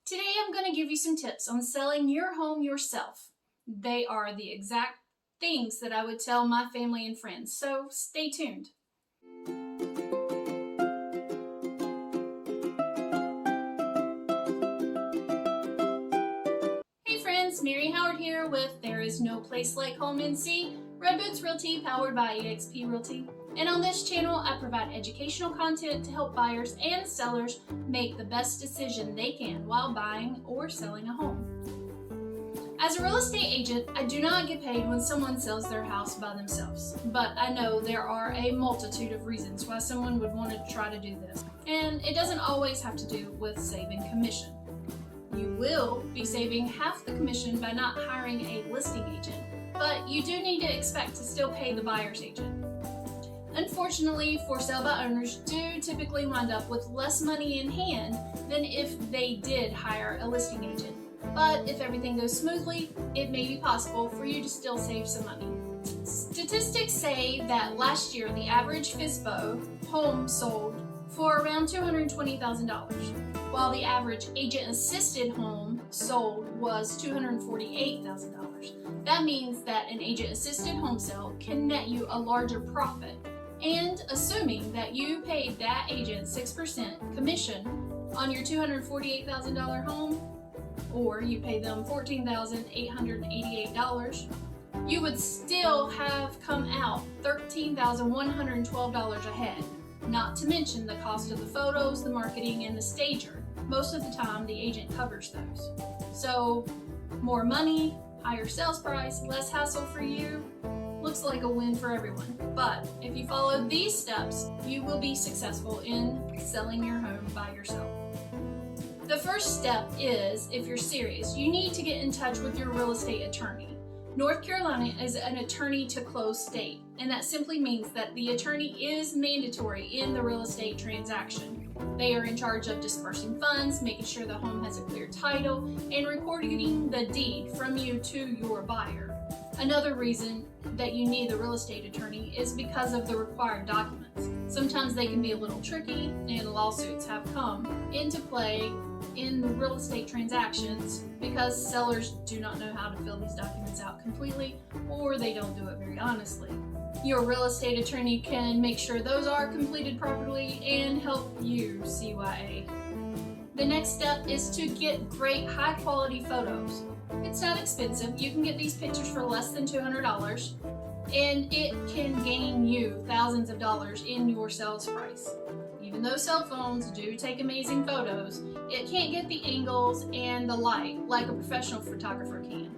Today I'm going to give you some tips on selling your home yourself. They are the exact things that I would tell my family and friends, so stay tuned. Hey friends, Mary Howard here with There Is No Place Like Home NC, Red Boots Realty powered by eXp Realty. And on this channel, I provide educational content to help buyers and sellers make the best decision they can while buying or selling a home. As a real estate agent, I do not get paid when someone sells their house by themselves, but I know there are a multitude of reasons why someone would want to try to do this, and it doesn't always have to do with saving commission. You will be saving half the commission by not hiring a listing agent, but you do need to expect to still pay the buyer's agent. Unfortunately, for sale by owners do typically wind up with less money in hand than if they did hire a listing agent. But if everything goes smoothly, it may be possible for you to still save some money. Statistics say that last year the average FSBO home sold for around $220,000, while the average agent-assisted home sold was $248,000. That means that an agent-assisted home sale can net you a larger profit. And assuming that you paid that agent 6% commission on your $248,000 home, or you pay them $14,888, you would still have come out $13,112 ahead, not to mention the cost of the photos, the marketing, and the stager. Most of the time, the agent covers those. So, more money, higher sales price, less hassle for you. Looks like a win for everyone. But if you follow these steps, you will be successful in selling your home by yourself. The first step is, if you're serious, you need to get in touch with your real estate attorney. North Carolina is an attorney to close state, and that simply means that the attorney is mandatory in the real estate transaction. They are in charge of dispersing funds, making sure the home has a clear title, and recording the deed from you to your buyer. Another reason that you need the real estate attorney is because of the required documents. Sometimes they can be a little tricky, and lawsuits have come into play in the real estate transactions because sellers do not know how to fill these documents out completely, or they don't do it very honestly. Your real estate attorney can make sure those are completed properly and help you CYA. The next step is to get great high quality photos. It's not expensive. You can get these pictures for less than $200, and it can gain you thousands of dollars in your sales price. Even though cell phones do take amazing photos, it can't get the angles and the light like a professional photographer can.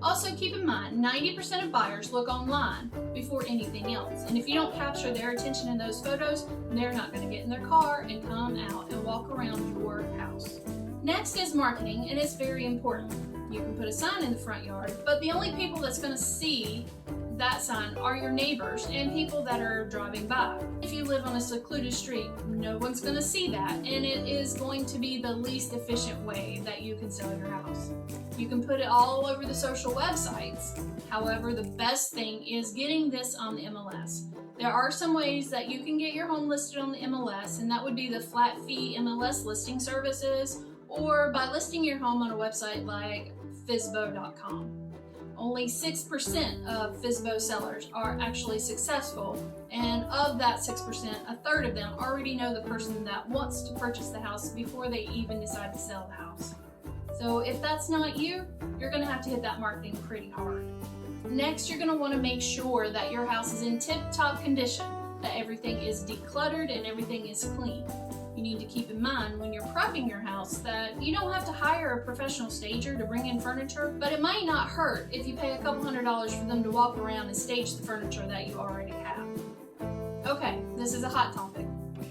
Also keep in mind, 90% of buyers look online before anything else, and if you don't capture their attention in those photos, they're not going to get in their car and come out and walk around your house. Next is marketing, and it's very important. You can put a sign in the front yard, but the only people that's going to see that sign are your neighbors and people that are driving by. If you live on a secluded street, no one's going to see that, and it is going to be the least efficient way that you can sell your house. You can put it all over the social websites. However, the best thing is getting this on the MLS. There are some ways that you can get your home listed on the MLS, and that would be the flat fee MLS listing services, or by listing your home on a website like FSBO.com. Only 6% of FSBO sellers are actually successful, and of that 6%, a third of them already know the person that wants to purchase the house before they even decide to sell the house. So if that's not you, you're going to have to hit that marketing pretty hard. Next, you're going to want to make sure that your house is in tip-top condition, that everything is decluttered and everything is clean. You need to keep in mind when you're prepping your house that you don't have to hire a professional stager to bring in furniture, but it might not hurt if you pay a couple $100s for them to walk around and stage the furniture that you already have. Okay, this is a hot topic,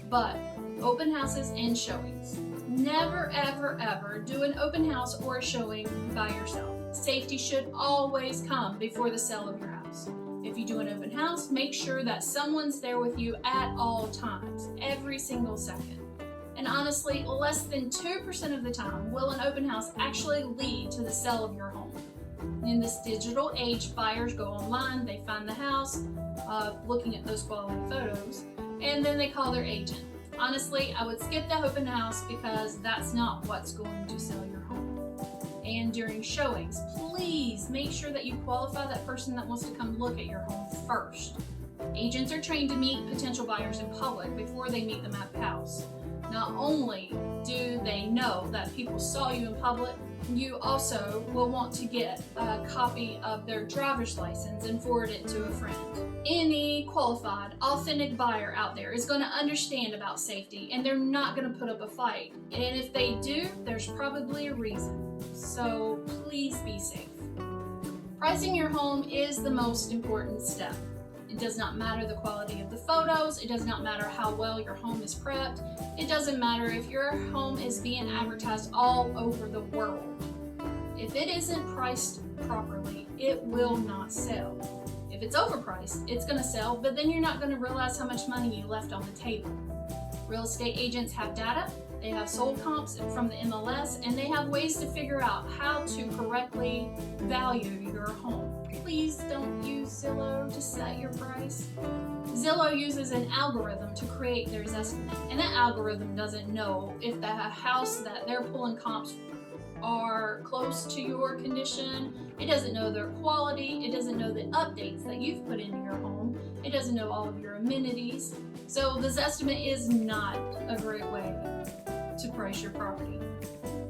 but open houses and showings. Never, ever, ever do an open house or a showing by yourself. Safety should always come before the sale of your house. If you do an open house, make sure that someone's there with you at all times, every single second. And honestly, less than 2% of the time will an open house actually lead to the sale of your home. In this digital age, buyers go online, they find the house, looking at those quality photos, and then they call their agent. Honestly, I would skip the open house because that's not what's going to sell your home. And during showings, please make sure that you qualify that person that wants to come look at your home first. Agents are trained to meet potential buyers in public before they meet them at the house. Not only do they know that people saw you in public, you also will want to get a copy of their driver's license and forward it to a friend. Any qualified, authentic buyer out there is going to understand about safety, and they're not going to put up a fight. And if they do, there's probably a reason. So please be safe. Pricing your home is the most important step. It does not matter the quality of the photos. It does not matter how well your home is prepped. It doesn't matter if your home is being advertised all over the world. If it isn't priced properly, it will not sell. If it's overpriced, it's going to sell, but then you're not going to realize how much money you left on the table. Real estate agents have data, they have sold comps from the MLS, and they have ways to figure out how to correctly value your home. Please don't use Zillow to set your price. Zillow uses an algorithm to create their estimate, and that algorithm doesn't know if the house that they're pulling comps are close to your condition. It doesn't know their quality. It doesn't know the updates that you've put into your home. It doesn't know all of your amenities. So this estimate is not a great way to price your property.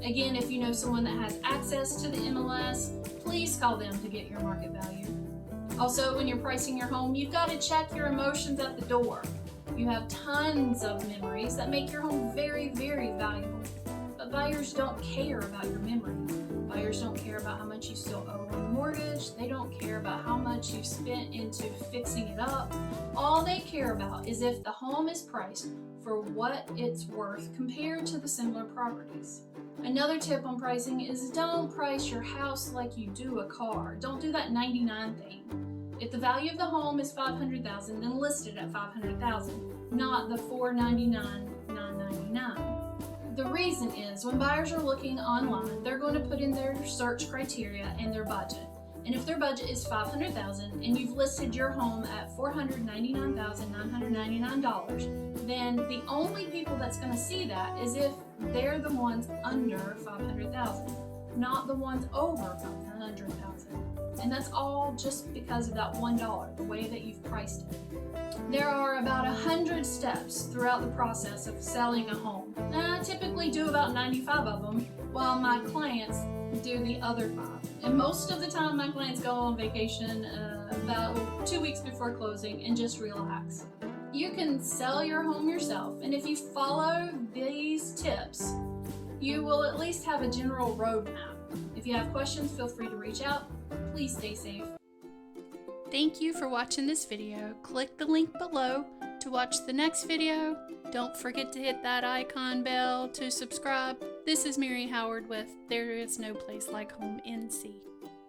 Again, if you know someone that has access to the MLS, please call them to get your market value. Also, when you're pricing your home, you've got to check your emotions at the door. You have tons of memories that make your home very, very valuable. But buyers don't care about your memories. Buyers don't care about how much you still owe on the mortgage. They don't care about how much you've spent into fixing it up. All they care about is if the home is priced for what it's worth compared to the similar properties. Another tip on pricing is don't price your house like you do a car. Don't do that 99 thing. If the value of the home is $500,000, then list it at $500,000, not the $499,999. The reason is when buyers are looking online, they're going to put in their search criteria and their budget. And if their budget is $500,000 and you've listed your home at $499,999, then the only people that's going to see that is if they're the ones under $500,000, not the ones over $500,000. And that's all just because of that $1, the way that you've priced it. There are about 100 steps throughout the process of selling a home. I typically do about 95 of them, while my clients do the other 5. And most of the time my clients go on vacation about 2 weeks before closing and just relax. You can sell your home yourself, and if you follow these tips, you will at least have a general roadmap. If you have questions, feel free to reach out. Please stay safe. Thank you for watching this video. Click the link below to watch the next video. Don't forget to hit that icon bell to subscribe. This is Mary Howard with There Is No Place Like Home NC.